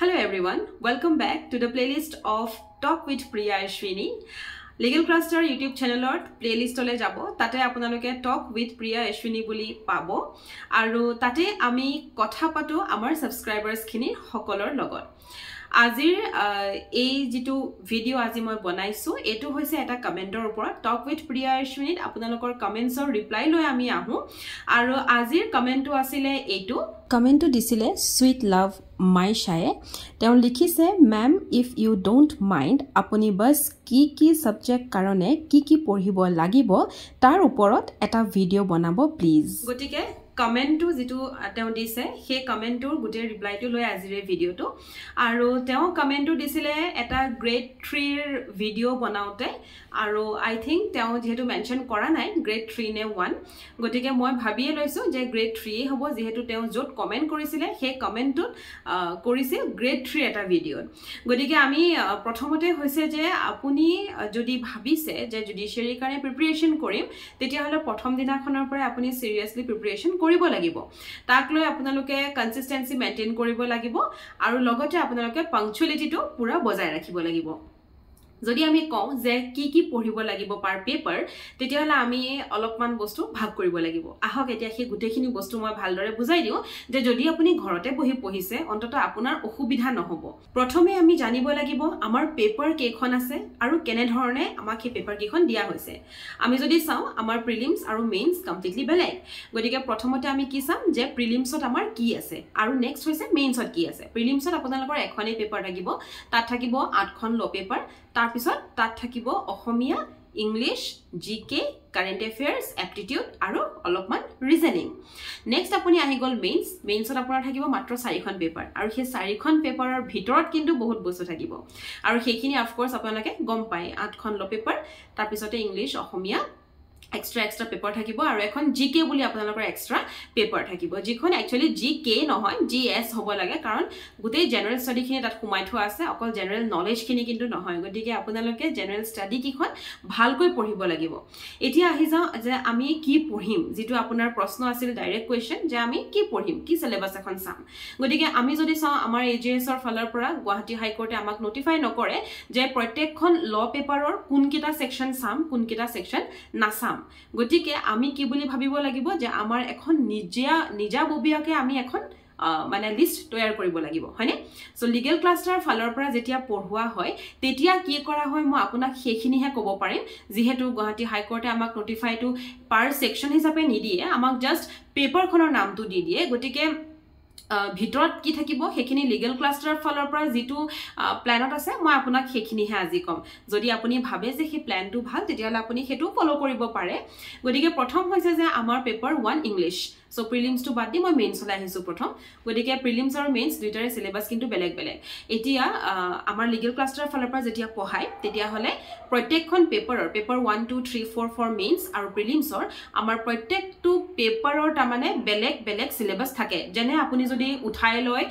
Hello everyone, welcome back to the playlist of Talk with Priya Ashwini. Legal Cluster YouTube channel playlist ole jabo tate apunaloke Talk with Priya Ashwini boli pabo aru tate ami kotha pato amar subscribers khini hokolor logot. Azir এই যেটো video আজি মই বনাইছো এটো হৈছে এটা কমেন্টৰ ওপৰত talk with Priya অশ্বিনীত আপোনালোকৰ কমেন্টছৰ ৰিপ্লাই লৈ আমি আহো আৰু আজিৰ কমেন্টটো আছিল এটো কমেন্টটো দিছিলে সুইট লাভ মাই শায়ে তেওঁ লিখিছে ma'am if you don't mind আপুনি বাস কি সাবজেক্ট কাৰণে কি পঢ়িব লাগিব তাৰ ওপৰত এটা ভিডিও বনাব প্লিজ গটিকে কমেন্টটো যেটো তেওঁ দিছে সেই কমেন্টৰ গুটে ৰিপ্লাইটো লৈ আজিৰে ভিডিওটো আৰু তেওঁ কমেন্টটো দিছিলে এটা গ্ৰেড 3 ৰ ভিডিও বনাওতে আৰু আই থিংক তেওঁ যেহেতু মেনশন কৰা নাই গ্ৰেড 3 নে 1 গটিকে মই ভাবিয়ে লৈছো যে গ্ৰেড 3 হ'ব যেহেতু তেওঁ যত কমেন্ট কৰিছিলে সেই কমেন্টটো কৰিছে গ্ৰেড 3 এটা ভিডিও গটিকে আমি প্ৰথমতে হৈছে যে আপুনি যদি ভাবিছে যে জুডিশিয়াৰি কাৰণে প্ৰিপাৰেচন কৰিম তেতিয়া হলে প্ৰথম দিনাখনৰ পৰা আপুনি সিৰিয়াসলি প্ৰিপাৰেচন কৰিব লাগিব তাক লৈ আপোনালোকে কনসিস্টেন্সি মেইনটেইন কৰিব লাগিব আৰু লগতে আপোনালোকে পাংচুৱেলিটিটো পুৰা বজাই ৰাখিব লাগিব যদি আমি কওঁ যে কি পঢ়িব লাগিব পাৰ পেপাৰ তেতিয়া হলে আমি অলপমান বস্তু ভাগ কৰিব লাগিব আহক এতিয়া সেই গুটেখিনি বস্তু মই ভালদৰে বুজাই দিও যে যদি আপুনি ঘৰতে বহি পঢ়িছে অন্তত আপোনাৰ অসুবিধা নহব প্ৰথমে আমি জানিব লাগিব আমাৰ পেপাৰ কেখন আছে আৰু কেনে ধৰণে আমাক সেই পেপাৰ কেখন দিয়া হৈছে আমি যদি চাওঁ আমাৰ প্ৰিলিমছ আৰু মেইনছ কমপ্লিটলি বেলেগ গতিকে প্ৰথমতে আমি কি চাম যে প্ৰিলিমছত আমাৰ কি আছে আৰু নেক্সট হৈছে মেইনছত কি আছে প্ৰিলিমছত আপোনালোকৰ এখনেই পেপাৰ থাকিব তাত থাকিব 8খন ল পেপাৰ তাৰ পিছত তাত থাকিব অসমীয়া ইংলিশ জিকে কাৰেন্ট অ্যাফেয়াৰ্স এপ্টিটিউড আৰু অলপমান ৰিজনিং নেক্সট আপুনি আহি গল মেইনছত আপোনাৰ থাকিব মাত্ৰ 4খন পেপাৰ আৰু সেই 4খন পেপাৰৰ ভিতৰত কিন্তু বহুত বস্তু থাকিব আৰু সেইখিনি অফ কোৰ্স আপোনালোকে গম পায় 8খন ল পেপাৰ তাৰ পিছতে ইংলিশ অসমীয়া extra paper থাকিব আৰু এখন জিকে বুলি আপোনালোকৰ এক্সট্ৰা পেপাৰ থাকিব যিখন একচুয়ালি জিকে নহয় জিএস হ'ব লাগে কাৰণ গোটেই জেনাৰেল ষ্টাডি খিনি তাত সোমাই থোৱা আছে অকল জেনাৰেল নলেজ খিনি কিন্তু নহয় গতিকে আপোনালোকে জেনাৰেল ষ্টাডি কিখন ভালকৈ পঢ়িব লাগিব এতিয়া আহি যাও যে আমি কি পঢ়িম যেটো আপোনাৰ প্ৰশ্ন আছিল ডাইৰেক্ট কোৱেশ্চন যে আমি কি পঢ়িম কি সিলেবাস এখন চাম গতিকে আমি যদি চাও আমাৰ এজিএস ৰ ফালৰ পৰা গুৱাহাটী হাই কোৰ্টে আমাক নোটিফাই নকৰে যে প্ৰত্যেকখন ল পেপাৰৰ কোনকিটা সেকশন চাম কোনকিটা সেকশন নাচাম গটিকে আমি কি বুলি ভাবিব লাগিব যে আমাৰ এখন নিজাববীয়াকে আমি এখন মানে লিষ্ট তৈয়াৰ কৰিব লাগিব হয়নে সো লিগ্যাল ক্লাষ্টাৰ ফালৰ পৰা যেতিয়া পঢ়ুৱা হয় তেতিয়া কি কৰা হয় মই আপোনাক সেইখিনিহে ক'ব পাৰিম যেহেতু গুৱাহাটী হাই কোৰ্টে আমাক নোটিফাইটো পাৰ সেকশন হিচাপে নিদিয়ে আমাক জাস্ট পেপাৰখনৰ নামটো দি দিয়ে গটিকে ভিতৰত কি থাকিব হেখিনি লিগ্যাল ক্লাষ্টাৰ ফালৰ পৰা যেটো প্ল্যানত আছে মই আপোনাক হেখিনিহে আজি কম যদি আপুনি ভাবে যে হে প্ল্যানটো ভাল তেতিয়া হলে আপুনি হেতু ফলো কৰিব পাৰে গতিকে প্ৰথম হৈছে যে আমাৰ পেপাৰ 1 ইংলিশ সো প্ৰিলিমছ টু বাদ দি মই মেইনছ লৈ আহিছো প্ৰথম গতিকে প্ৰিলিমছ আৰু মেইনছ দুইটাৰে সিলেবাস কিন্তু বেলেগ এতিয়া আমাৰ লিগ্যাল ক্লাষ্টাৰ ফালৰ পৰা যেতিয়া পঢ়াই তেতিয়া হলে প্ৰত্যেকখন পেপাৰৰ পেপাৰ 1 2 3 4 ফৰ মেইনছ আৰু প্ৰিলিমছৰ আমাৰ প্ৰত্যেকটো পেপাৰৰ তাৰমানে বেলেগ সিলেবাস থাকে যেনে আপুনি যদি উঠাই লয়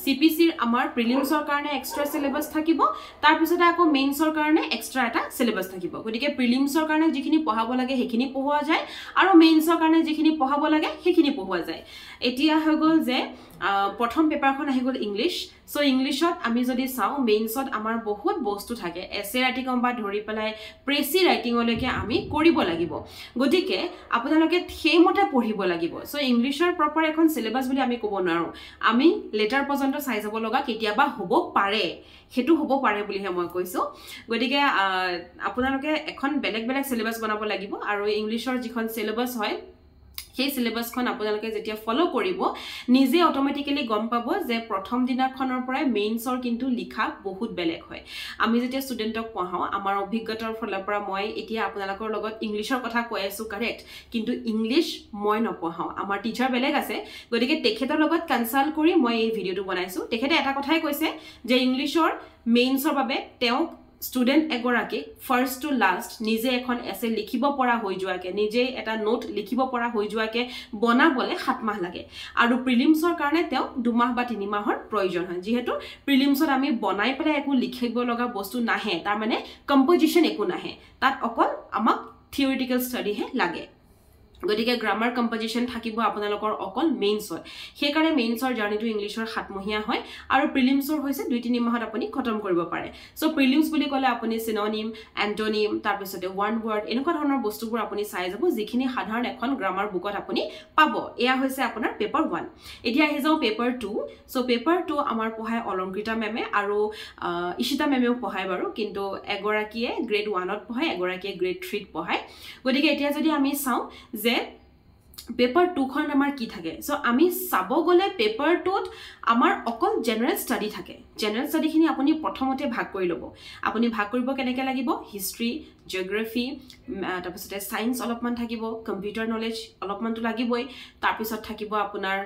সিপিসিৰ আমাৰ প্ৰিলিমছৰ কাৰণে এক্সট্ৰা সিলেবাস থাকিব তাৰ পিছতে আকৌ মেইনছৰ কাৰণে এক্সট্ৰা এটা সিলেবাস থাকিব গতিকে প্ৰিলিমছৰ কাৰণে যিখিনি পঢ়াব লাগে হেখিনি পঢ়োৱা যায় আৰু মেইনছৰ কাৰণে যিখিনি পঢ়াব লাগে হেখিনি পঢ়োৱা যায় এতিয়া হৈ গল যে প্ৰথম পেপাৰখন আহি গল ইংলিশ সো ইংলিশত আমি যদি চাও মেইনছত আমাৰ বহুত বস্তু থাকে এছে ৰাইটিং বা ধৰি পেলাই প্ৰেসি ৰাইটিংলৈকে আমি কৰিব লাগিব গতিকে আপোনালোকে সেইমতে পঢ়িব লাগিব সো ইংলিশৰ প্ৰপাৰ এখন সিলেবাস বুলি আমি ক'ব নোৱাৰো আমি লেটাৰ পৰ্যন্ত চাই যাব লগা কেতিয়াবা হ'ব পাৰে হেতু হ'ব পাৰে বুলিহে মই কৈছো গতিকে আপোনালোকে এখন বেলেগ সিলেবাস বনাব লাগিব আৰু ইংলিশৰ যিখন সিলেবাস হয় সেই সিলেবাসখন আপোনালোকে যেতিয়া ফলো কৰিব নিজে অটোমেটিক্যালি গম পাব যে প্ৰথম দিনাখনৰ পৰা মেইনছৰ কিন্তু লিখা বহুত বেলেগ হয় আমি যেতিয়া ষ্টুডেন্টক পঢ়াও আমাৰ অভিজ্ঞতাৰ ফলৰ পৰা মই এতিয়া আপোনালোকৰ লগত ইংলিশৰ কথা কৈ আছো কাৰেক্ট কিন্তু ইংলিশ মই নপঢ়াও আমাৰ টিচাৰ বেলেগ আছে গতিকে তেখেতৰ লগত কনসাল্ট কৰি মই এই ভিডিওটো বনাইছো তেখেতে এটা কথাই কৈছে যে ইংলিশৰ মেইনছৰ বাবে তেওঁ student এগৰাকী ফাৰ্স্ট টু লাষ্ট নিজে এখন এছে লিখিব পৰা হৈ যোৱাকে নিজে এটা নোট লিখিব পৰা হৈ যোৱাকে বনাবলে 7 মাহ লাগে আৰু প্ৰিলিমছৰ কাৰণে তেওঁ 2 মাহ বা 3 মাহৰ প্ৰয়োজন হয় যেহেতু প্ৰিলিমছত আমি বনাই পেলাই একো লিখিব লগা বস্তু নাহে তাৰ মানে কম্পোজিশন একো নাহে তাত অকল আমাক থিওৰিটিক্যাল ষ্টাডি হে লাগে গতিকে গ্ৰামাৰ কম্পজিশন থাকিব আপোনালোকৰ অকল মেইনছৰ হেকাৰে মেইনছৰ জাৰ্নিটো ইংলিছৰ 7 মহিয়া হয় আৰু প্ৰিলিমছৰ হৈছে 2-3 মাহত আপুনি খতম কৰিব পাৰে সো প্ৰিলিমছ বুলি ক'লে আপুনি সিনোনিম এন্টোনিম তাৰ পিছতে ওয়ান ওয়াৰ্ড এনেকুৱা ধৰণৰ বস্তুবোৰ আপুনি চাই যাব যিখিনি সাধাৰণ এখন গ্ৰামাৰ বুকত আপুনি পাব এয়া হৈছে আপোনাৰ পেপাৰ 1 এতিয়া আহি যাও পেপাৰ 2 সো পেপাৰ 2 আমাৰ পঢ়ায় অলংকৃতা মেমে আৰু ইশিতা মেমেও পঢ়ায় বাৰু কিন্তু এগৰাকীয়ে গ্ৰেড 1ত পঢ়ায় এগৰাকীয়ে গ্ৰেড 3ত পঢ়ায় গতিকে এতিয়া যদি আমি চাও যে পেপাৰ 2 খন আমাৰ কি থাকে সো আমি চাব গলে পেপাৰ 2ত আমাৰ অকল জেনাৰেল ষ্টাডি থাকে জেনাৰেল ষ্টাডি খিনি আপুনি প্ৰথমতে ভাগ কৰি লব আপুনি ভাগ কৰিব কেনেকৈ লাগিব হিষ্ট্ৰি জিওগ্ৰাফি তাৰপিছতে সায়েন্স অলপমান থাকিব কম্পিউটাৰ নলেজ অলপমানটো লাগিবই তাৰপিছত থাকিব আপোনাৰ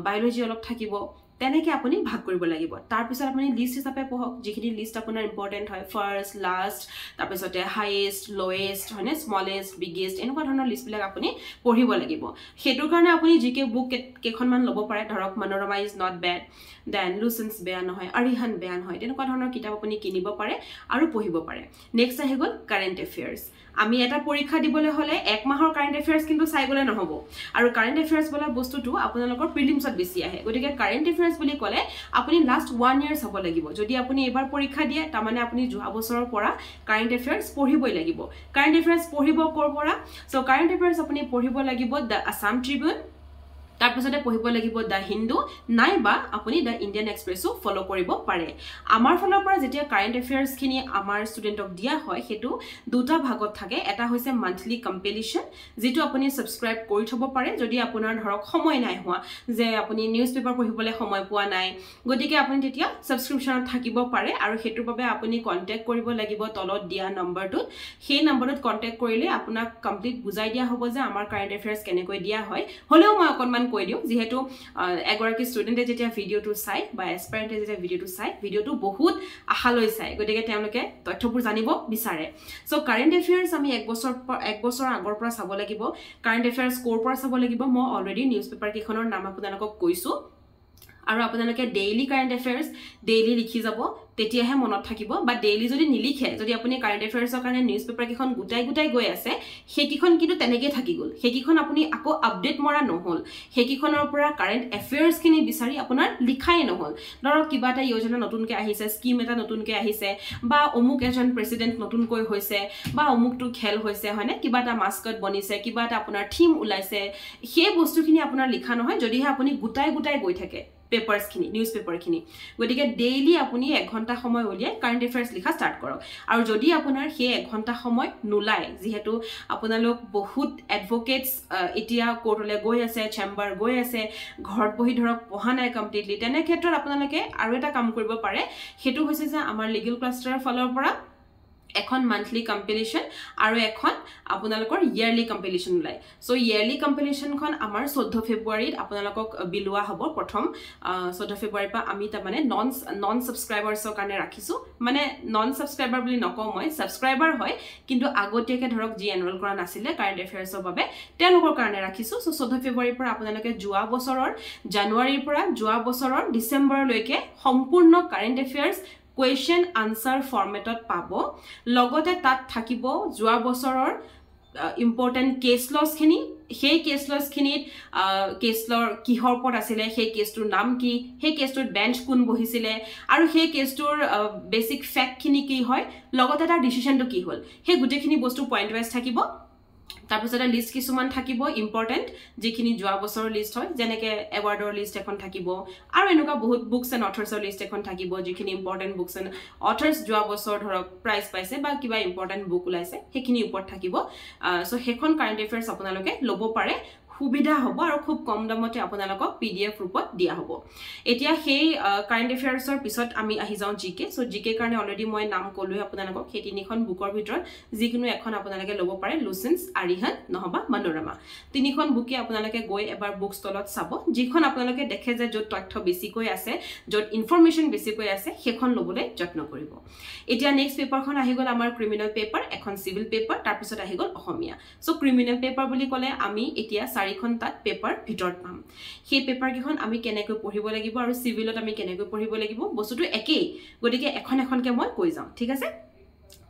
বায়োলজি অলপ থাকিব তেনেকৈ আপুনি ভাগ কৰিব লাগিব তাৰ পিছত আপুনি লিষ্ট হিচাপে পঢ়ক যিখিনি লিষ্ট আপোনাৰ ইম্পৰ্টেন্ট হয় ফাৰ্স্ট লাষ্ট তাৰ পিছতে হাইয়েষ্ট লোৱেষ্ট হয়নে স্মলেষ্ট বিগেষ্ট এনেকুৱা ধৰণৰ লিষ্ট বিলাক আপুনি পঢ়িব লাগিব হেতুৰ কাৰণে আপুনি জিকে বুক কেখনমান ল'ব পাৰে ধৰক মনোৰমা ইজ নট বেড দেন লুসেন্স বেয়া নহয় আৰিহান বেয়া নহয় তেনেকুৱা ধৰণৰ কিতাপ আপুনি কিনিব পাৰে আৰু পঢ়িব পাৰে নেক্সট আহি গ'ল কাৰেন্ট এফেয়াৰ্স আমি এটা পৰীক্ষা দিবলৈ হলে এক মাহৰ কাৰেন্ট এফেয়াৰ্স কিন্তু চাই গলে নহব আৰু কাৰেন্ট এফেয়াৰ্স বলা বস্তুটো আপোনালোকৰ প্ৰিলিমছত বেছি আহে গতিকে কাৰেন্ট এফেয়াৰ্স বুলি ক'লে আপুনি লাষ্ট 1 ইয়াৰ চাব লাগিব যদি আপুনি এবাৰ পৰীক্ষা দিয়ে তাৰ মানে আপুনি যোৱা বছৰৰ পৰা কাৰেন্ট এফেয়াৰ্স পঢ়িবই লাগিব কাৰেন্ট এফেয়াৰ্স পঢ়িব কৰ পৰা সো কাৰেন্ট এফেয়াৰ্স আপুনি পঢ়িব লাগিব দ্য আসাম ট্ৰিবিউন তাৰপিছতে পঢ়িব লাগিব দ্য হিন্দু নাইবা আপুনি দ্য ইণ্ডিয়ান এক্সপ্ৰেছো ফলো কৰিব পাৰে আমাৰ ফলৰ পৰা যেতিয়া কাৰেন্ট এফেয়াৰ্স খিনি আমাৰ ষ্টুডেন্টক দিয়া হয় হেতু দুটা ভাগত থাকে এটা হৈছে মান্থলি কম্পিলিশন যেটো আপুনি সাবস্ক্ৰাইব কৰি থব পাৰে যদি আপোনাৰ ধৰক সময় নাই হোৱা যে আপুনি নিউজ পেপাৰ পঢ়িবলৈ সময় পোৱা নাই গতিকে আপুনি তেতিয়া সাবস্ক্ৰিপচনত থাকিব পাৰে আৰু হেতুৰ বাবে আপুনি কন্টাক্ট কৰিব লাগিব তলত দিয়া নম্বৰটোত সেই নম্বৰত কন্টাক্ট কৰিলে আপোনাক কমপ্লিট বুজাই দিয়া হ'ব যে আমাৰ কাৰেন্ট এফেয়াৰ্স কেনেকৈ দিয়া হয় হলেও মই অকনমান কৈ দিও যেহেতু এগৰাকী ষ্টুডেন্টে যেতিয়া ভিডিওটো চাই বা এসপাৰেন্টে যেতিয়া ভিডিওটো চাই ভিডিওটো বহুত আশালৈ চাই গতিকে তেওঁলোকে তথ্যবোৰ জানিব বিচাৰে সো কাৰেন্ট এফেয়াৰ্স আমি এক বছৰ আগৰ পৰা চাব লাগিব কাৰেন্ট এফেয়াৰ্স কোৰ পৰা চাব লাগিব মই অলৰেডি নিউজ পেপাৰ কেখনৰ নাম আপোনালোকক কৈছো আৰু আপোনালোকে ডেইলি কাৰেন্ট এফেয়াৰ্স ডেইলি লিখি যাব তেতিয়াহে মনত থাকিব বা ডেইলি যদি নিলিখে যদি আপুনি কাৰেন্ট এফেয়াৰ্সৰ কাৰণে নিউজ পেপাৰ কেখন গুটাই গৈ আছে হেকিখন কিন্তু তেনেকৈ থাকি গল হেকিখন আপুনি আকৌ আপডেট মৰা নহল হেকিখনৰ পৰা কাৰেন্ট এফেয়াৰ্স খিনি বিচাৰি আপোনাৰ লিখাই নহল ধৰক কিবা এটা যোজনা নতুনকৈ আহিছে স্কিম এটা নতুনকৈ আহিছে বা অমুক এজন প্ৰেসিডেন্ট নতুনকৈ হৈছে বা অমুকটো খেল হৈছে হয়নে কিবা এটা মাস্কট বনিছে কিবা এটা আপোনাৰ থিম ওলাইছে সেই বস্তুখিনি আপোনাৰ লিখা নহয় যদিহে আপুনি গুটাই গৈ থাকে পেপাৰস খিনি নিউজ পেপাৰ খিনি গতিকে ডেইলি আপুনি 1 ঘণ্টা সময় উলিয়াই কাৰেন্ট এফেয়াৰ্স লিখা স্টাৰ্ট কৰক আৰু যদি আপোনাৰ সেই 1 ঘণ্টা সময় নুলাই যেহেতু আপোনালোক বহুত এডভোকেটস এতিয়া কোৰ্টলৈ গৈ আছে চেম্বাৰ গৈ আছে ঘৰত বহি ধৰক পঢ়া নাই কমপ্লিটলি তেনে ক্ষেত্ৰত আপোনালোকে আৰু এটা কাম কৰিব পাৰে হেতু হৈছে যে আমাৰ লিগেল ক্লাষ্টাৰৰ ফালৰ পৰা এখন মান্থলি কম্পিলিশন আৰু এখন আপোনালোকৰ ইয়াৰলি কম্পিলিশন উলাই সো ইয়াৰলি কম্পিলিশনখন আমাৰ 14 ফেব্ৰুৱাৰীত আপোনালোকক বিলুৱা হ'ব প্ৰথম 14 ফেব্ৰুৱাৰীৰ পৰা আমি তাৰ মানে নন সাবস্ক্ৰাইবাৰছৰ কাৰণে ৰাখিছো মানে নন সাবস্ক্ৰাইবাৰ বুলি নকওঁ মই সাবস্ক্ৰাইবাৰ হয় কিন্তু আগতীয়াকৈ ধৰক যি এনৰোল কৰা নাছিলে কাৰেন্ট এফেয়াৰ্সৰ বাবে তেওঁলোকৰ কাৰণে ৰাখিছো সো 14 ফেব্ৰুৱাৰীৰ পৰা আপোনালোকে যোৱা বছৰৰ জানুৱাৰীৰ পৰা যোৱা বছৰৰ ডিসেম্বৰলৈকে সম্পূৰ্ণ কাৰেন্ট এফেয়াৰ্স question answer formatত পাব লগতে তাত থাকিব যোৱা বছৰৰ ইম্পৰ্টেন্ট কেস লস খিনি সেই কেস লস খিনিত কেসলৰ কিহৰ পট আছিলে সেই কেসটোৰ নাম কি সেই কেসটোৰ বেঞ্চ কোন বহিছিলে আৰু সেই কেসটোৰ বেসিক ফ্যাক্ট খিনি কি হয় লগতে তাৰ ডিসিশনটো কি হ'ল সেই গুটেখিনি বস্তু পইণ্ট ওয়াইজ থাকিব তাৰপিছতে লিষ্ট কিছুমান থাকিব ইম্পৰ্টেন্ট যিখিনি যোৱা বছৰৰ লিষ্ট হয় যেনেকৈ এৱাৰ্ডৰ লিষ্ট এখন থাকিব আৰু এনেকুৱা বহুত বুকছ এণ্ড অথৰ্ছৰ লিষ্ট এখন থাকিব যিখিনি ইম্পৰ্টেন্ট বুকছ এণ্ড অথৰ্ছ যোৱা বছৰ ধৰক প্ৰাইজ পাইছে বা কিবা ইম্পৰ্টেন্ট বুক ওলাইছে সেইখিনি ওপৰত থাকিব সো সেইখন কাৰেন্ট এফেয়াৰ্স আপোনালোকে ল'ব পাৰে সুবিধা হ'ব আৰু খুব কম দামতে আপোনালোকক পিডিএফ ৰূপত দিয়া হ'ব এতিয়া সেই কাৰেন্ট এফেয়াৰ্সৰ পিছত আমি আহি যাওঁ জিকে সো জিকে কাৰণে অলৰেডি মই নাম ক'লোই আপোনালোকক সেই তিনিখন বুকৰ ভিতৰত যিকোনো এখন আপোনালোকে ল'ব পাৰে লুসেন্স আৰিহান নহবা মনোৰমা তিনিখন বুকে আপোনালোকে গৈ এবাৰ বুক ষ্টলত চাব যিখন আপোনালোকে দেখে যে য'ত তথ্য বেছিকৈ আছে য'ত ইনফৰমেশন বেছিকৈ আছে সেইখন ল'বলৈ যত্ন কৰিব এতিয়া নেক্সট পেপাৰখন আহি গ'ল আমাৰ ক্ৰিমিনেল পেপাৰ এখন সিভিল পেপাৰ তাৰ পিছত আহি গ'ল অসমীয়া সো ক্ৰিমিনেল পেপাৰ বুলি ক'লে আমি এতিয়া 4খন তাত পেপাৰ ভিতৰত পাম সেই পেপাৰ কিখন আমি কেনেকৈ পঢ়িব লাগিব আৰু সিভিলত আমি কেনেকৈ পঢ়িব লাগিব বস্তুটো একেই গতিকে এখন এখনকে মই কৈ যাম ঠিক আছে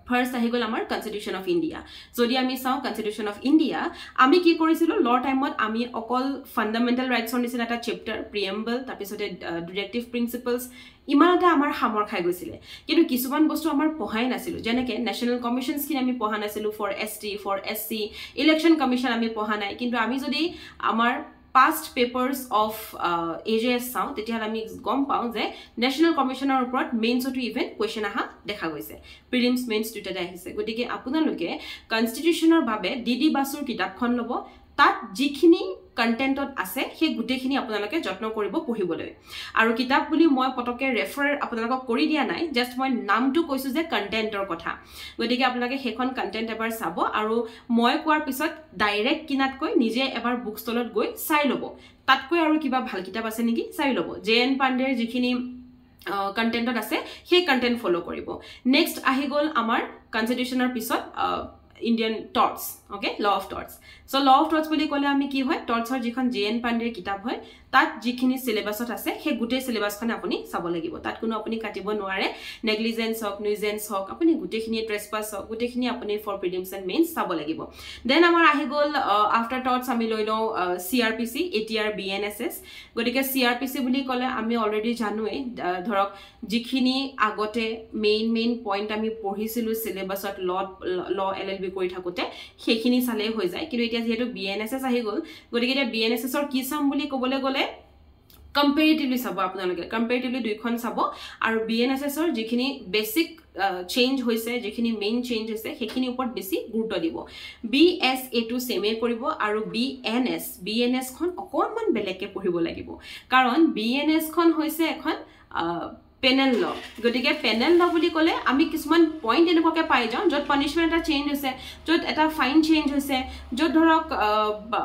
First ahi gol amar Constitution of India. Jodi ami sao Constitution of India, ami ki korisilu law time ot ami okol fundamental rights on nisina eta chapter preamble tapisote directive principles imanata amar hamor khai goisile. Kintu kisuman bostu amar pohai nasilu. Jeneke national commissions kin ami poha nasilu for ST, for SC, election commission ami poha nai. Kintu ami jodi amar past papers of AJS sound tetia ami gom pau je national commissioner uport mains to even question aha dekha goise prelims mains to tada ahise gotike apunaloke constitutional babe DD Basur kitab khon lobo tat jikhini contentot ase he gutekhini apunaloke jotno koribo pohibole aru kitab buli moi potoke refer apunalok kori dia nai just moi naam tu koisu je contentor kotha gotike apunaloke hekhon content ebar sabo aru moi koar pisot direct kinat koi nije ebar book stolot goi sai lobo tat koi aru kiba bhal kitab ase niki sai lobo JN Pandey jikhini contentot ase he content follow koribo next ahi gol amar constitutional pisot Indian torts, okay, law of torts. So law of torts boli kole ami ki hoy torts or jikhon JN Pandey kitab hoy tat jikhini syllabus ot ase he gute syllabus khane apuni sabo lagibo tat kuno apuni katibo noare negligence hok nuisance hok apuni gute khini trespass hok gute khini apuni for prelims and mains sabo lagibo then amar ahi gol after torts ami loilo CRPC ATR BNSS gotike CRPC boli kole ami already janue dhorok jikhini agote main point ami pohisilu syllabus ot law LLB kori thakote hekhini sale hoi jay kintu etia jehetu BNSS ahi gol gotike eta BNSS or ki sam boli kobole gole comparatively sabo apnaloke comparatively duikhon sabo aru BNSS or jikhini basic change hoise jikhini main change hoise hekhini upor besi guruto dibo BSA to same koribo aru BNS khon okonman beleke pohibo lagibo karon BNS khon hoise ekhon penal law gotike penal law boli kole ami kisman point enekoke pai jaw jot punishment eta change hoise jot eta fine change hoise jot dhorok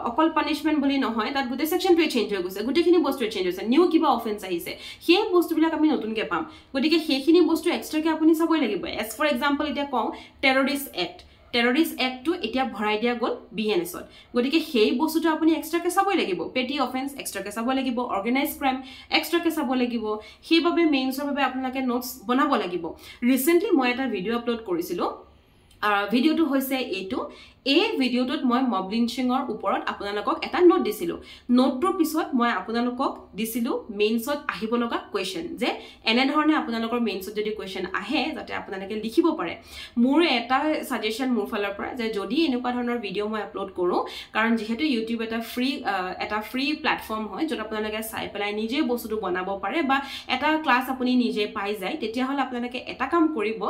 okol punishment boli nohoy tat gute section to change hoy gose gute khini bostu change hoise new kiba offense ahise he bostu bilak ami notun ke pam gotike he khini bostu extra ke apuni saboi lagibo as for example eta ko terrorist act to etia bharai dia gol BNS ot gotike hei bostu to apuni extra ke saboi lagibo petty offense extra ke saboi lagibo organized crime extra ke saboi lagibo he babe mains or babe apnake notes banabo lagibo recently moi eta video upload korisilo video to hoise etu এই ভিডিওটোত মই মব lynching অৰ ওপৰত আপোনালোকক এটা note দিছিলো নোটটোৰ পিছত মই আপোনালোকক দিছিলো মেইনছত আহিব লগা কোৱেশ্চন যে এনে ধৰণে আপোনালোকৰ মেইনছত যদি কোৱেশ্চন আহে যাতে আপোনালোকে লিখিব পাৰে মোৰ এটা সাজেশন মোৰ ফালৰ পৰা যে যদি এনেকুৱা ধৰণৰ ভিডিও মই আপলোড কৰো কাৰণ যেহেতু ইউটিউব এটা ফ্ৰী প্ল্যাটফৰ্ম হয় যত আপোনালোকে চাই পেলাই নিজে বস্তুটো বনাব পাৰে বা এটা ক্লাস আপুনি নিজে পাই যায় তেতিয়া হল আপোনালোকে এটা কাম কৰিব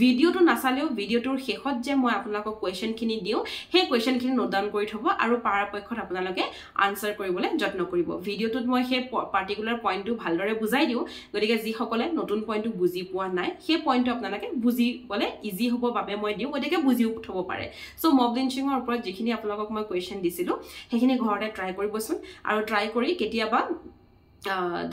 ভিডিওটো নাচালেও ভিডিওটোৰ শেষত যে মই আপোনালোকক কোৱেশ্চন খিনি দিও হে কোৱেশ্চন খিনি নোট ডাউন কৰি থব আৰু পাৰাপক্ষত আপোনালোকে আনসাৰ কৰিবলৈ যত্ন কৰিব ভিডিওটোত মই হে পাৰ্টিকুলাৰ পইণ্টটো ভালদৰে বুজাই দিও গতিকে যি সকলে নতুন পইণ্টটো বুজি পোৱা নাই হে পইণ্টটো আপোনালোকে বুজিবলৈ ইজি হ'ব বাবে মই দিও গতিকে বুজি উঠব পাৰে সো মব লিঞ্চিংৰ ওপৰত যিখিনি আপোনালোকক মই কোৱেশ্চন দিছিলো হেখিনি ঘৰতে ট্ৰাই কৰিবচোন আৰু ট্ৰাই কৰি কেতিয়াবা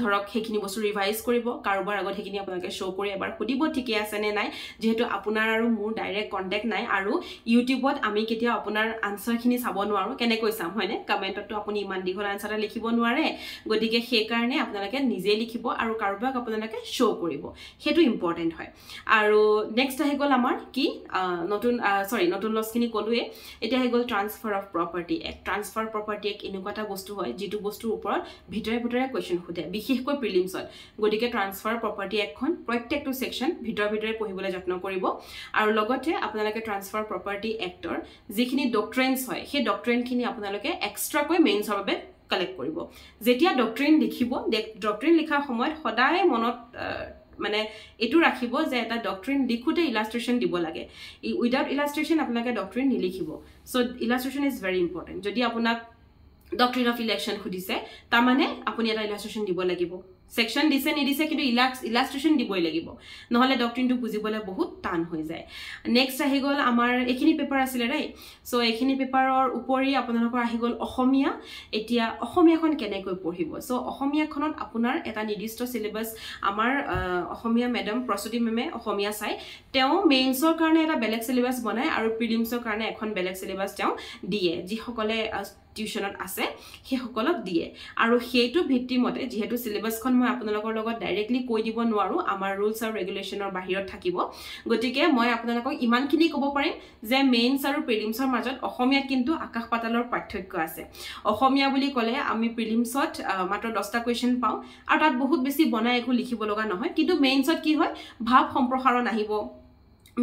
ধৰক হেখিনি বস্তু ৰিভাইজ কৰিব কাৰোবাৰ আগত হেখিনি আপোনালোকে শো কৰি এবাৰ খুদিব ঠিকে আছে নে নাই যেহেতু আপোনাৰ আৰু মোৰ ডাইৰেক্ট কন্টাক্ট নাই আৰু ইউটিউবত আমি কেতিয়া আপোনাৰ আনসাৰ খিনি চাব নোৱাৰো কেনে কৈ চাম হয়নে কমেন্টত তো আপুনি ইমান দীঘল আনসাৰ লিখিব নোৱাৰে গতিকে সেই কাৰণে আপোনালোকে নিজে লিখিব আৰু কাৰোবাক আপোনালোকে শো কৰিব হেতু ইম্পৰ্টেন্ট হয় আৰু নেক্সট আহি গল আমাৰ কি নতুন লস খিনি কলুৱে এটা আহি গল ট্ৰান্সফাৰ অফ প্ৰপাৰ্টি এক ট্ৰান্সফাৰ প্ৰপাৰ্টি এক এনেকুৱা বস্তু হয় যেটো বস্তুৰ ওপৰত ভিতৰে কোৱেশ্চন খুদে বিশেষকৈ প্ৰিলিমছত গতিকে ট্ৰান্সফাৰ প্ৰপাৰ্টি এখন প্ৰত্যেকটো সেকশন ভিতৰে পঢ়িবলৈ যত্ন কৰিব আৰু লগতে আপোনালোকে ট্ৰান্সফাৰ প্ৰপাৰ্টি এক্টৰ যিখিনি ডক্ট্ৰিনছ হয় সেই ডক্ট্ৰিন খিনি আপোনালোকে এক্সট্ৰাকৈ মেইনছৰ বাবে কালেক্ট কৰিব যেতিয়া ডক্ট্ৰিন লিখিব ডক্ট্ৰিন লিখাৰ সময়ত সদায় মনত মানে এটু ৰাখিব যে এটা ডক্ট্ৰিন লিখুতে ইলাস্ট্ৰেশন দিব লাগে উইদাউট ইলাস্ট্ৰেশন আপোনালোকে ডক্ট্ৰিন নিলিখিব so illustration is very important যদি আপোনাক Doctrine of election খুদিছে তাৰ মানে আপুনি এটা ইলাস্ট্ৰেশন দিব লাগিব সেকশন দিছে নিদিছে কিন্তু ইলাস্ট্ৰেশন দিবই লাগিব নহলে ডক্ট্ৰিনটো বুজিবলৈ বহুত টান হৈ যায় নেক্সট আহি গল আমাৰ এখিনি পেপাৰ আছিল ৰাইট সো এখিনি পেপাৰৰ উপৰি আপোনালোকৰ আহি গল অসমীয়া এতিয়া অসমীয়াখন কেনেকৈ পঢ়িব সো অসমীয়াখনত আপোনাৰ এটা নিৰ্দিষ্ট সিলেবাস আমাৰ অসমীয়া মেডাম প্ৰসুতি মেমে অসমীয়া চাই তেওঁ মেইনছৰ কাৰণে এটা বেলেগ সিলেবাস বনায় আৰু প্ৰিলিমছৰ কাৰণে এখন বেলেগ সিলেবাস তেওঁ দিয়ে যি সকলে টিউশ্যনত আছে সেইসকলক দিয়ে আৰু সেইটো ভিত্তিমতে যেহেতু সিলেবাসখন মই আপোনালোকৰ লগত ডাইৰেক্টলি কৈ দিব নোৱাৰো আমাৰ ৰুলছ আৰু ৰেগুলেশ্যনৰ বাহিৰত থাকিব গতিকে মই আপোনালোকক ইমানখিনি ক'ব পাৰিম যে মেইনছ আৰু প্ৰিলিমছৰ মাজত অসমীয়াত কিন্তু আকাশ পাতালৰ পাৰ্থক্য আছে অসমীয়া বুলি ক'লে আমি প্ৰিলিমছত মাত্ৰ 10টা কোৱেশ্চন পাওঁ আৰু তাত বহুত বেছি বনাই একো লিখিব লগা নহয় কিন্তু মেইনছত কি হয় ভাৱ সম্প্ৰসাৰণ আহিব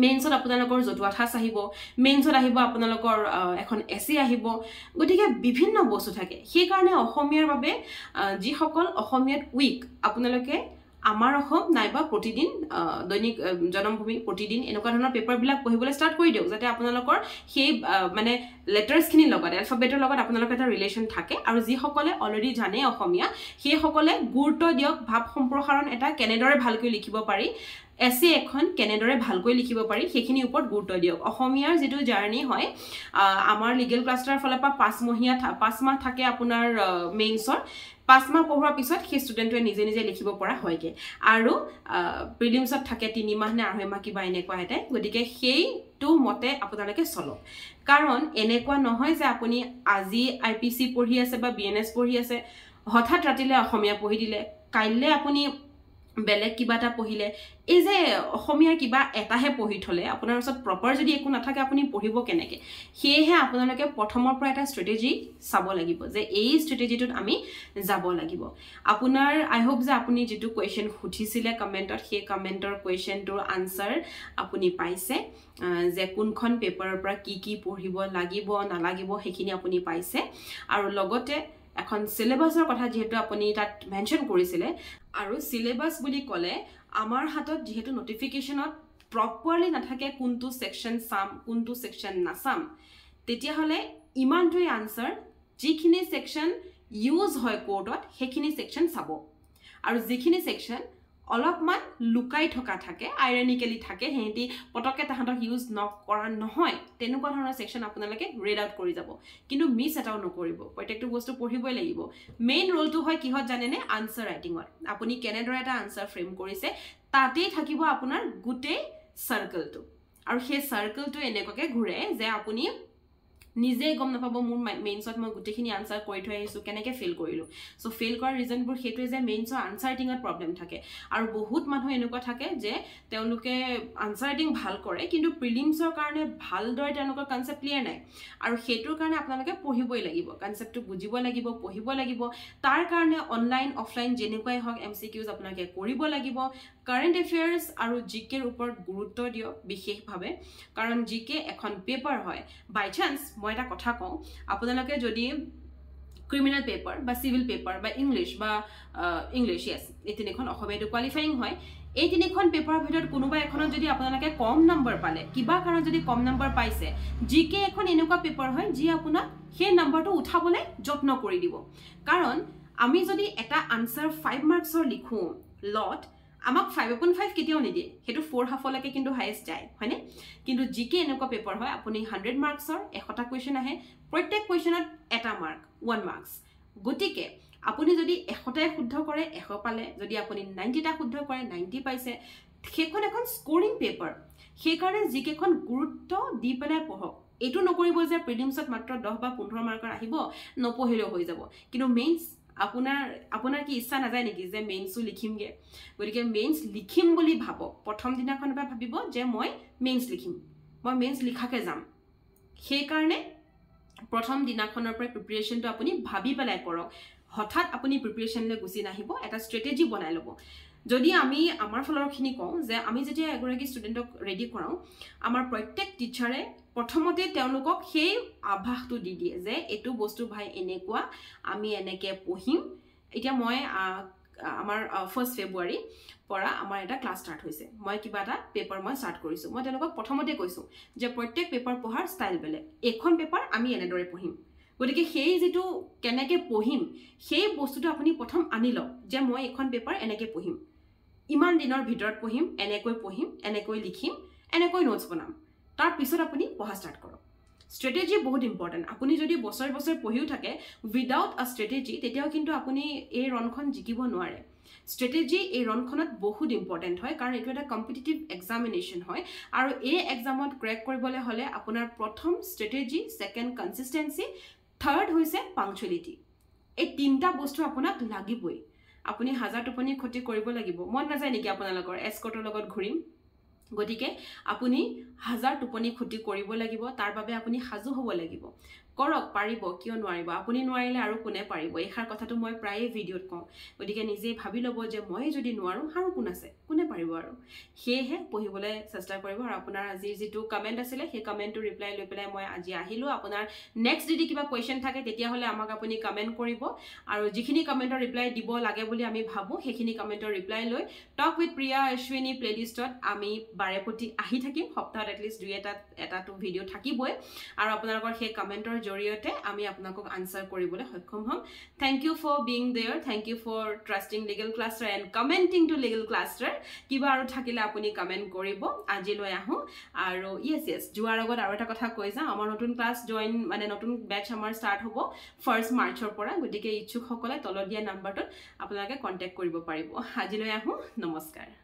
মেইনছত আপোনালোকৰ জতুৱা ঠাঁচ আহিব মেইনছত আহিব আপোনালোকৰ এখন এছে আহিব গতিকে বিভিন্ন বস্তু থাকে সেই কাৰণে অসমীয়াৰ বাবে যিসকল অসমীয়াত উইক আপোনালোকে আমাৰ অসম নাইবা প্ৰতিদিন দৈনিক জনমভূমি প্ৰতিদিন এনেকুৱা ধৰণৰ পেপাৰবিলাক পঢ়িবলৈ ষ্টাৰ্ট কৰি দিয়ক যাতে আপোনালোকৰ সেই মানে লেটাৰ্ছখিনিৰ লগত এলফাবেটৰ লগত আপোনালোকৰ এটা ৰিলেশ্যন থাকে আৰু যিসকলে অলৰেডি জানে অসমীয়া সেইসকলে গুৰুত্ব দিয়ক ভাৱ সম্প্ৰসাৰণ এটা কেনেদৰে ভালকৈ লিখিব পাৰি এছে এখন কেনেদৰে ভালকৈ লিখিব পাৰি সেইখিনিৰ ওপৰত গুৰুত্ব দিয়ক অসমীয়াৰ যেটো জাৰ্নি হয় আমাৰ লিগেল ক্লাষ্টাৰৰ ফালৰ পৰা 5 মাহ থাকে আপোনাৰ মেইনছৰ 5 মাহ পঢ়োৱাৰ পিছত সেই ষ্টুডেণ্টটোৱে নিজে নিজে লিখিব পৰা হয়গে আৰু প্ৰিলিমছত থাকে 3 মাহ নে 2.5 মাহ কিবা এনেকুৱা এটা গতিকে সেইটো মতে আপোনালোকে চলক কাৰণ এনেকুৱা নহয় যে আপুনি আজি আইপিসি পঢ়ি আছে বা বিএনএস পঢ়ি আছে হঠাৎ ৰাতিলে অসমীয়া পঢ়ি দিলে কাইলে আপুনি বেলেগ কিবা এটা পঢ়িলে এই যে অসমীয়া কিবা এটাহে পঢ়ি থলে আপোনাৰ ওচৰত প্ৰপাৰ যদি একো নাথাকে আপুনি পঢ়িব কেনেকে হেহে আপোনালোকে প্ৰথমৰ পৰা এটা ষ্ট্ৰেটেজি চাব লাগিব যে এই ষ্ট্ৰেটেজিটোত আমি যাব লাগিব আপোনাৰ আই হোপ যে আপুনি যেটো কোৱেশ্চন খুঠিছিলে কমেন্টত সেই কমেন্টৰ কোৱেশ্চনটোৰ আনসাৰ আপুনি পাইছে যে কোনখন পেপাৰৰ পৰা কি পঢ়িব লাগিব নালাগিব সেইখিনি আপুনি পাইছে আৰু লগতে এখন সিলেবাসৰ কথা যেহেতু আপুনি তাত মেনশন কৰিছিলে আৰু সিলেবাস বুলি ক'লে আমাৰ হাতত যেহেতু নটিফিকেশনত প্ৰপাৰলি নাথাকে কোনটো সেকশন সাম কোনটো সেকশন নাসাম তেতিয়া হলে ইমানটোই আনসাৰ যিখিনি সেকশন ইউজ হয় কোৰ্টত সেইখিনি সেকশন চাব আৰু যিখিনি সেকশন অলপমান লুকাই থকা থাকে আইৰনিক্যালি থাকে হেঁতি পটকে তাহাঁতক ইউজ নকৰা নহয় তেনেকুৱা ধৰণৰ সেকশন আপোনালোকে ৰেড আউট কৰি যাব কিন্তু মিস এটাও নকৰিব প্ৰত্যেকটো বস্তু পঢ়িবই লাগিব মেইন ৰোলটো হয় কিহত জানেনে আনসাৰ ৰাইটিংত আপুনি কেনেদৰে এটা আনসাৰ ফ্ৰেম কৰিছে তাতেই থাকিব আপোনাৰ গুটে সাৰ্কেলটো আৰু সেই সাৰ্কেলটো এনেকুৱাকে ঘুৰে যে আপুনি নিজে গম নাপাব মোৰ মেইনছত মই গুটেখিনি আনসাৰ কৰি থৈ আহিছো কেনেকে ফেল কৰিলো সো ফেল কৰাৰ ৰিজনবোৰ হেতুৱে যে মেইনছৰ আনসাৰ ৰাইটিংত প্ৰবলেম থাকে আৰু বহুত মানুহ এনেকুৱা থাকে যে তেওঁলোকে আনসাৰ ৰাইটিং ভাল কৰে কিন্তু প্ৰিলিমছৰ কাৰণে ভালদৰে তেওঁলোকৰ কনসেপ্ট ক্লিয়াৰ নাই আৰু হেতুৰ কাৰণে আপোনালোকে পঢ়িবই লাগিব কনসেপ্টটো বুজিব লাগিব পঢ়িব লাগিব তাৰ কাৰণে অনলাইন অফলাইন যেনেকুৱাই হওক এমসিকিউজ আপোনালোকে কৰিব লাগিব কাৰেন্ট এফেয়াৰ্স আৰু জিকেৰ ওপৰত গুৰুত্ব দিয়ক বিশেষভাৱে কাৰণ জিকে এখন পেপাৰ হয় বাই চান্স মই এটা কথা কওঁ আপোনালোকে যদি ক্রিমিনাল পেপার বা সিভিল পেপার বা ইংলিশ বা ইংলিশ ইয়েস এই তিনিখন অসমীয়াটো কোৱালিফাইং হয় এই তিনিখন পেপাৰৰ ভিতৰত কোনোবা এখনত যদি আপোনালোকে কম নম্বৰ পালে কিবা কাৰণ যদি কম নম্বৰ পাইছে জিকে এখন এনেকুৱা পেপাৰ হয় যি আপোনাক সেই নম্বৰটো উঠাবলৈ যত্ন কৰি দিব কাৰণ আমি যদি এটা আনসাৰ 5 মাৰ্কছৰ লিখো লট আমাক 5/5 কেতিয়াও নিদিয়ে হেতু 4 হাফলৈকে কিন্তু হাইয়েস্ট যায় হয়নে কিন্তু জিকে এনেকুৱা পেপাৰ হয় আপুনি 100 মাৰ্কছৰ 100টা কোৱেশ্চন আহে প্ৰত্যেক কোৱেশ্চনত এটা মাৰ্ক 1 মাৰ্কছ গতিকে আপুনি যদি 100টাই শুদ্ধ কৰে 100 পালে যদি আপুনি 90টা শুদ্ধ কৰে 90 পাইছে সেইখন এখন স্কোৰিং পেপাৰ সেই কাৰণে জিকেখন গুৰুত্ব দি পেলাই পঢ়ক এটো নকৰিব যে প্ৰিলিমছত মাত্ৰ 10 বা 15 মাৰ্কৰ আহিব নপঢ়িলেও হৈ যাব কিন্তু মেইনছ আপোনাৰ কি ইচ্ছা নাযায় নেকি যে মেইনছও লিখিমগে গতিকে মেইনছ লিখিম বুলি ভাবক প্ৰথম দিনাখন ভাবিব যে মই মেইনছ লিখিম মই মেইনছ লিখাকে যাম সেই কাৰণে প্ৰথম দিনাখনৰ পৰা প্ৰিপাৰেচনটো আপুনি ভাবি পেলাই কৰক হঠাৎ আপুনি প্ৰিপাৰেচনলৈ গুচি নাহিব এটা ষ্ট্ৰেটেজি বনাই ল'ব যদি আমি আমাৰ ফলৰখিনি কওঁ যে আমি যেতিয়া এগৰাকী ষ্টুডেণ্টক ৰেডি কৰাও আমাৰ প্ৰত্যেক টিচাৰে প্ৰথমতে তেওঁলোকক সেই আভাসটো দি দিয়ে যে এটো বস্তু ভাই এনেকুৱা আমি এনেকে পঢ়িম এতিয়া মই আমাৰ 1 ফেব্ৰুৱাৰী পৰা আমাৰ এটা ক্লাস স্টাৰ্ট হৈছে মই কিবা এটা পেপাৰ মই স্টাৰ্ট কৰিছো মই তেওঁলোকক প্ৰথমতে কৈছো যে প্ৰত্যেক পেপাৰ পঢ়াৰ ষ্টাইল বেলেগ এখন পেপাৰ আমি এনেদৰে পঢ়িম গতিকে সেই যেটো কেনেকে পঢ়িম সেই বস্তুটো আপুনি প্ৰথম আনি লওক যে মই এখন পেপাৰ এনেকে পঢ়িম ইমান দিনৰ ভিতৰত পঢ়িম এনেকৈ লিখিম এনেকৈ নোটছ বনাম তাৰ পিছত আপুনি পঢ়া স্টাৰ্ট কৰক স্ট্ৰেটেজি বহুত ইম্পৰ্টেন্ট আপুনি যদি বছৰ বছৰ পঢ়িও থাকে উইদাউট আ স্ট্ৰেটেজি তেতিয়াও কিন্তু আপুনি এই ৰনখন জিকিব নোৱাৰে স্ট্ৰেটেজি এই ৰনখনত বহুত ইম্পৰ্টেন্ট হয় কাৰণ এটো এটা কম্পিটিটিভ এক্সামিনেশন হয় আৰু এই এক্সামত ক্ৰেক কৰিবলৈ হলে আপোনাৰ প্ৰথম স্ট্ৰেটেজি সেকেন্ড কনসিস্টেন্সি থাৰ্ড হৈছে পাংচুৱেলিটি এই তিনিটা বস্তু আপোনাক লাগিবই আপুনি 1000 টোপনি ক্ষতি কৰিব লাগিব মন নাযায় নেকি আপোনালোকৰ এস্কৰ্টৰ লগত ঘূৰিম গতিকে আপুনি 1000 টোপনি ক্ষতি কৰিব লাগিব তাৰ বাবে আপুনি সাজু হ'ব লাগিব কৰক পাৰিব কিয় নোৱাৰিব আপুনি নোৱাৰিলে আৰু কোনে পাৰিব এইখাৰ কথাটো মই প্ৰায়ে ভিডিঅ'ত কওঁ গতিকে নিজে ভাবি ল'ব যে মই যদি নোৱাৰো আৰু কোন আছে কোনে পাৰিব আৰু হেহে পঢ়িবলৈ চেষ্টা কৰিব আৰু আপোনাৰ আজি যেটো কমেন্ট আছিল সেই কমেন্টটো ৰিপ্লাই লৈ পেলাই মই আজি আহিলো আপোনাৰ নেক্সট যদি কিবা কোৱেশ্চন থাকে তেতিয়া হলে আমাক আপুনি কমেন্ট কৰিব আৰু যিখিনি কমেন্টৰ ৰিপ্লাই দিব লাগে বুলি আমি ভাবো সেইখিনি কমেন্টৰ ৰিপ্লাই লৈ টক উইথ প্ৰিয়া অশ্বিনী প্লেলিষ্টত আমি বাৰেপতি আহি থাকিম সপ্তাহত এটলিষ্ট দুই এটাটো ভিডিও থাকিবই আৰু আপোনালোকৰ সেই কমেন্টৰ জৰিয়তে আমি আপোনাকক আনসাৰ কৰিবলৈ সক্ষম হ'ম thank you for being there thank you for trusting legal cluster and commenting to legal cluster কিবা আৰু থাকিলে আপুনি কমেন্ট কৰিব আজি লৈ আহো আৰু ইয়েস যোৱাৰ আগত আৰু এটা কথা কৈ যাম আমাৰ নতুন ক্লাস জয়েন মানে নতুন বেচ আমাৰ ষ্টাৰ্ট হ'ব 1 মাৰ্চৰ পৰা গতিকে ইচ্ছুক সকলে তলত দিয়া নম্বৰটোত আপোনালোকে কন্টাক্ট কৰিব পাৰিব আজি লৈ আহো নমস্কাৰ